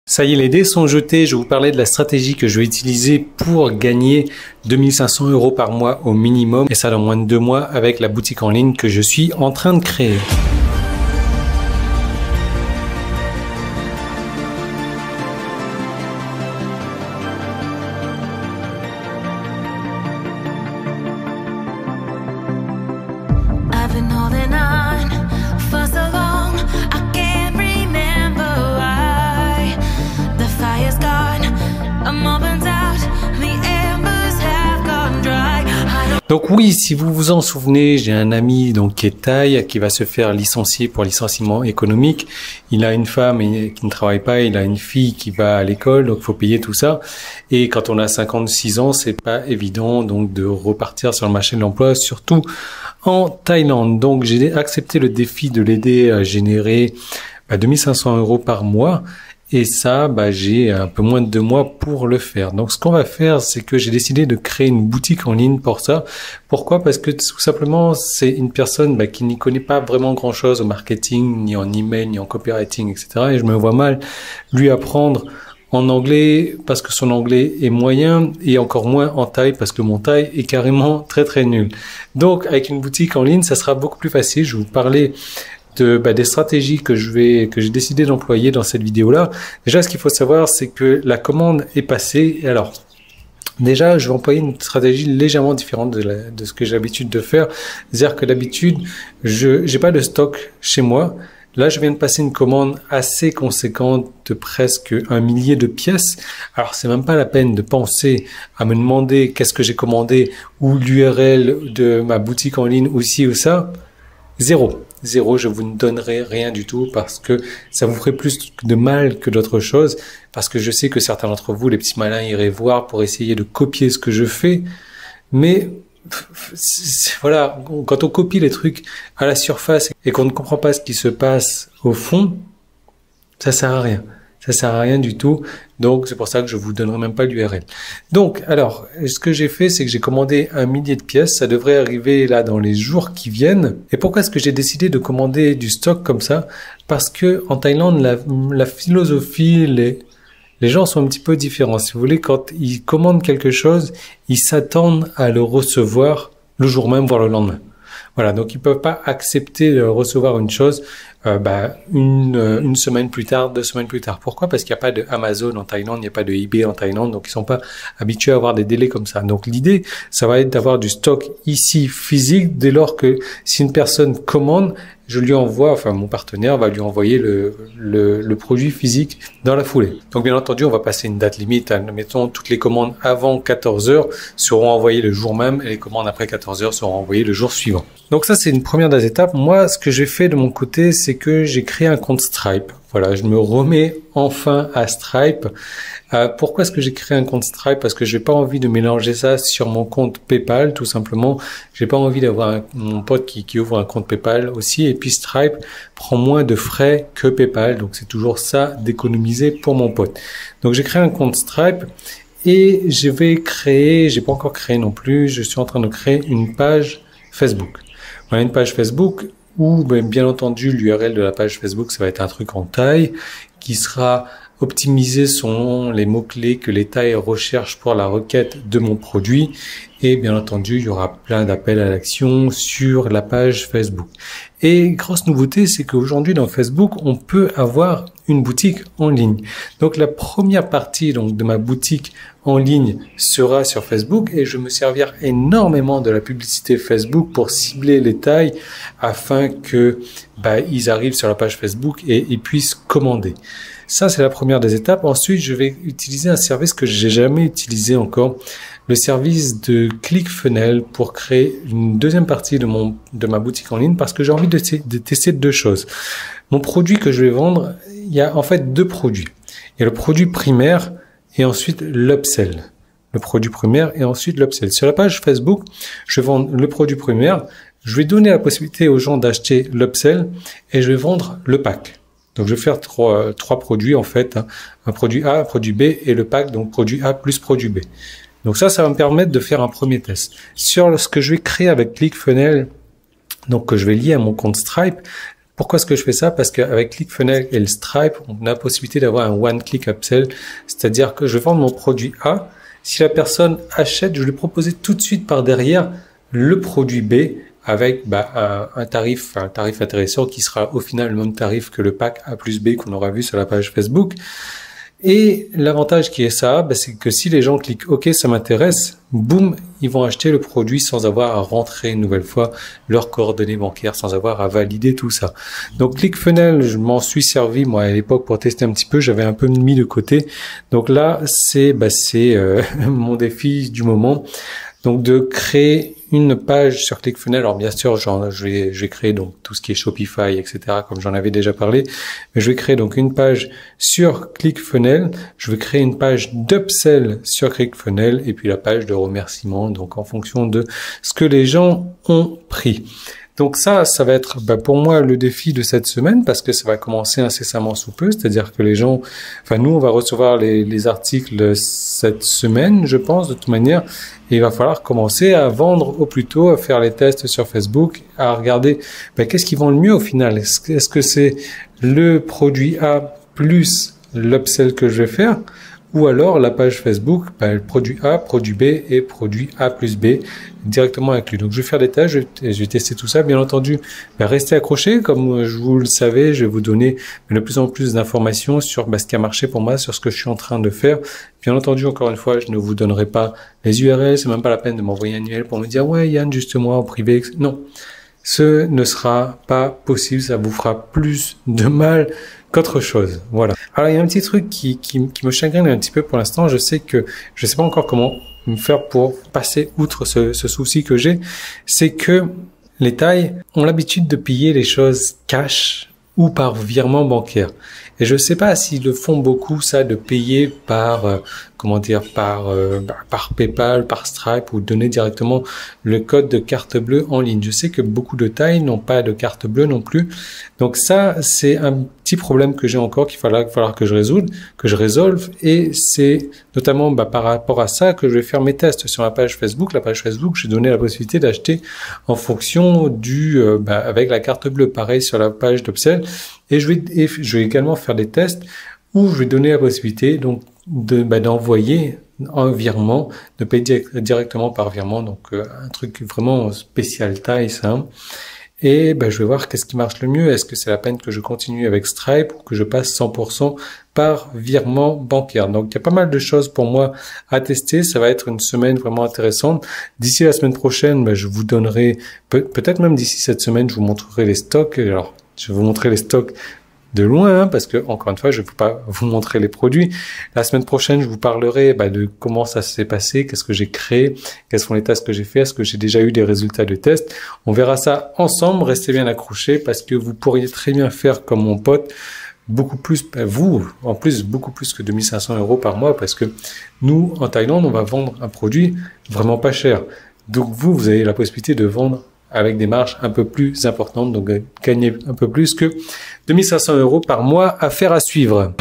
Ça y est, les dés sont jetés. Je vous parlais de la stratégie que je vais utiliser pour gagner 2500 € par mois au minimum. Et ça dans moins de 2 mois avec la boutique en ligne que je suis en train de créer. Donc oui, si vous vous en souvenez, j'ai un ami qui est thaï, qui va se faire licencier pour licenciement économique. Il a une femme qui ne travaille pas, il a une fille qui va à l'école, donc il faut payer tout ça. Et quand on a 56 ans, c'est pas évident donc de repartir sur le marché de l'emploi, surtout en Thaïlande. Donc j'ai accepté le défi de l'aider à générer 2500 € par mois. Et ça, j'ai un peu moins de 2 mois pour le faire. Donc, ce qu'on va faire, c'est que j'ai décidé de créer une boutique en ligne pour ça. Pourquoi? Parce que tout simplement, c'est une personne qui n'y connaît pas vraiment grand-chose au marketing, ni en email, ni en copywriting, etc. Et je me vois mal lui apprendre en anglais parce que son anglais est moyen et encore moins en thaï parce que mon thaï est carrément très très nul. Donc, avec une boutique en ligne, ça sera beaucoup plus facile. Je vais vous parler des stratégies que j'ai décidé d'employer dans cette vidéo-là. Déjà, ce qu'il faut savoir, c'est que la commande est passée. Et alors, déjà, je vais employer une stratégie légèrement différente de ce que j'ai l'habitude de faire. C'est-à-dire que d'habitude, j'ai pas de stock chez moi. Là, je viens de passer une commande assez conséquente de presque 1 millier de pièces. Alors, c'est même pas la peine de penser à me demander qu'est-ce que j'ai commandé ou l'URL de ma boutique en ligne ou ci ou ça. Zéro, je vous ne donnerai rien du tout parce que ça vous ferait plus de mal que d'autres choses, parce que je sais que certains d'entre vous, les petits malins, iraient voir pour essayer de copier ce que je fais, mais voilà, quand on copie les trucs à la surface et qu'on ne comprend pas ce qui se passe au fond, ça sert à rien. Ça sert à rien du tout. Donc, c'est pour ça que je vous donnerai même pas l'URL. Donc, alors, ce que j'ai fait, c'est que j'ai commandé 1 millier de pièces. Ça devrait arriver là dans les jours qui viennent. Et pourquoi est-ce que j'ai décidé de commander du stock comme ça? Parce que en Thaïlande, la philosophie, les gens sont un petit peu différents. Si vous voulez, quand ils commandent quelque chose, ils s'attendent à le recevoir le jour même, voire le lendemain. Voilà, donc ils peuvent pas accepter de recevoir une chose une semaine plus tard, 2 semaines plus tard. Pourquoi? Parce qu'il n'y a pas de Amazon en Thaïlande, il n'y a pas de eBay en Thaïlande, donc ils sont pas habitués à avoir des délais comme ça. Donc l'idée, ça va être d'avoir du stock ici physique dès lors que si une personne commande, je lui envoie, mon partenaire va lui envoyer le produit physique dans la foulée. Donc bien entendu, on va passer une date limite. Admettons, toutes les commandes avant 14 heures seront envoyées le jour même et les commandes après 14 heures seront envoyées le jour suivant. Donc ça, c'est une première des étapes. Moi, ce que j'ai fait de mon côté, c'est que j'ai créé un compte Stripe. Voilà, je me remets enfin à Stripe. Pourquoi est-ce que j'ai créé un compte Stripe? Parce que j'ai pas envie de mélanger ça sur mon compte PayPal, tout simplement. J'ai pas envie d'avoir mon pote qui ouvre un compte PayPal aussi. Et puis Stripe prend moins de frais que PayPal. Donc c'est toujours ça d'économiser pour mon pote. Donc j'ai créé un compte Stripe et je vais créer, j'ai pas encore créé non plus, je suis en train de créer une page Facebook. Voilà, une page Facebook où, bien entendu, l'URL de la page Facebook, ça va être un truc en thaï qui sera optimisé selon les mots-clés que les Thaïs recherchent pour la requête de mon produit. Et bien entendu, il y aura plein d'appels à l'action sur la page Facebook. Et grosse nouveauté, c'est qu'aujourd'hui dans Facebook, on peut avoir une boutique en ligne. Donc la première partie de ma boutique en ligne sera sur Facebook et je vais me servir énormément de la publicité Facebook pour cibler les Thaïs afin que ils arrivent sur la page Facebook et ils puissent commander. Ça, c'est la première des étapes. Ensuite, je vais utiliser un service que j'ai jamais utilisé encore, le service de ClickFunnels pour créer une deuxième partie de ma boutique en ligne parce que j'ai envie de tester 2 choses. Mon produit que je vais vendre, il y a en fait 2 produits. Il y a le produit primaire et ensuite l'upsell. Le produit primaire et ensuite l'upsell. Sur la page Facebook, je vais vendre le produit primaire. Je vais donner la possibilité aux gens d'acheter l'upsell et je vais vendre le pack. Donc, je vais faire trois produits, en fait, un produit A, un produit B et le pack, donc produit A plus produit B. Donc ça va me permettre de faire un premier test. Sur ce que je vais créer avec ClickFunnels, donc que je vais lier à mon compte Stripe, Pourquoi est-ce que je fais ça? Parce qu'avec ClickFunnels et le Stripe, on a la possibilité d'avoir un one-click upsell, c'est-à-dire que je vends mon produit A. Si la personne achète, je lui propose tout de suite par derrière le produit B avec un tarif intéressant qui sera au final le même tarif que le pack A plus B qu'on aura vu sur la page Facebook. Et l'avantage qui est ça, c'est que si les gens cliquent OK, ça m'intéresse, boum, ils vont acheter le produit sans avoir à rentrer une nouvelle fois leurs coordonnées bancaires, sans avoir à valider tout ça. Donc ClickFunnels, je m'en suis servi moi à l'époque pour tester un petit peu, j'avais un peu mis de côté. Donc là, c'est mon défi du moment. Donc de créer une page sur ClickFunnels. Alors bien sûr, je vais créer donc tout ce qui est Shopify, etc. comme j'en avais déjà parlé. Mais je vais créer donc une page sur ClickFunnels. Je vais créer une page d'upsell sur ClickFunnels et puis la page de remerciement. Donc en fonction de ce que les gens ont pris. Donc ça va être pour moi le défi de cette semaine parce que ça va commencer incessamment sous peu, c'est-à-dire que nous on va recevoir les articles cette semaine, je pense de toute manière, et il va falloir commencer à vendre au plus tôt, à faire les tests sur Facebook, à regarder qu'est-ce qui vend le mieux au final. Est-ce que c'est le produit A plus l'upsell que je vais faire? Ou alors la page Facebook, le produit A, produit B et produit A plus B directement inclus. Donc je vais faire des tests, je vais tester tout ça. Bien entendu, restez accrochés. Comme vous le savez, je vais vous donner de plus en plus d'informations sur ce qui a marché pour moi, sur ce que je suis en train de faire. Bien entendu, encore une fois, je ne vous donnerai pas les URL. C'est même pas la peine de m'envoyer un email pour me dire « Ouais, Yann, justement, en privé. » Non, ce ne sera pas possible. Ça vous fera plus de mal qu'autre chose. Voilà. Alors, il y a un petit truc qui me chagrine un petit peu pour l'instant. Je sais pas encore comment me faire pour passer outre ce souci que j'ai. C'est que les tailles ont l'habitude de payer les choses cash ou par virement bancaire. Et je sais pas s'ils le font beaucoup, ça, de payer par PayPal, par Stripe ou donner directement le code de carte bleue en ligne. Je sais que beaucoup de tailles n'ont pas de carte bleue non plus. Donc ça, c'est un petit problème que j'ai encore qu'il va falloir que je résolve. Et c'est notamment par rapport à ça que je vais faire mes tests sur la page Facebook. La page Facebook, j'ai donné la possibilité d'acheter en fonction avec la carte bleue. Pareil sur la page d'Upsell. Et je vais également faire des tests où je vais donner la possibilité d'envoyer un virement, de payer directement par virement, donc un truc vraiment spécial taille ça. Et je vais voir qu'est-ce qui marche le mieux. Est-ce que c'est la peine que je continue avec Stripe ou que je passe 100% par virement bancaire? Donc il y a pas mal de choses pour moi à tester. Ça va être une semaine vraiment intéressante. D'ici la semaine prochaine, je vous donnerai, peut-être même d'ici cette semaine, je vous montrerai les stocks. Alors je vais vous montrer les stocks de loin, parce que encore une fois, je ne peux pas vous montrer les produits. La semaine prochaine, je vous parlerai de comment ça s'est passé, qu'est-ce que j'ai créé, quels sont les tests que j'ai fait, est-ce que j'ai déjà eu des résultats de tests. On verra ça ensemble. Restez bien accrochés parce que vous pourriez très bien faire comme mon pote, beaucoup plus, beaucoup plus que 2500 € par mois, parce que nous, en Thaïlande, on va vendre un produit vraiment pas cher. Donc vous avez la possibilité de vendre avec des marges un peu plus importantes, donc gagner un peu plus que 2500 € par mois. Affaire à suivre.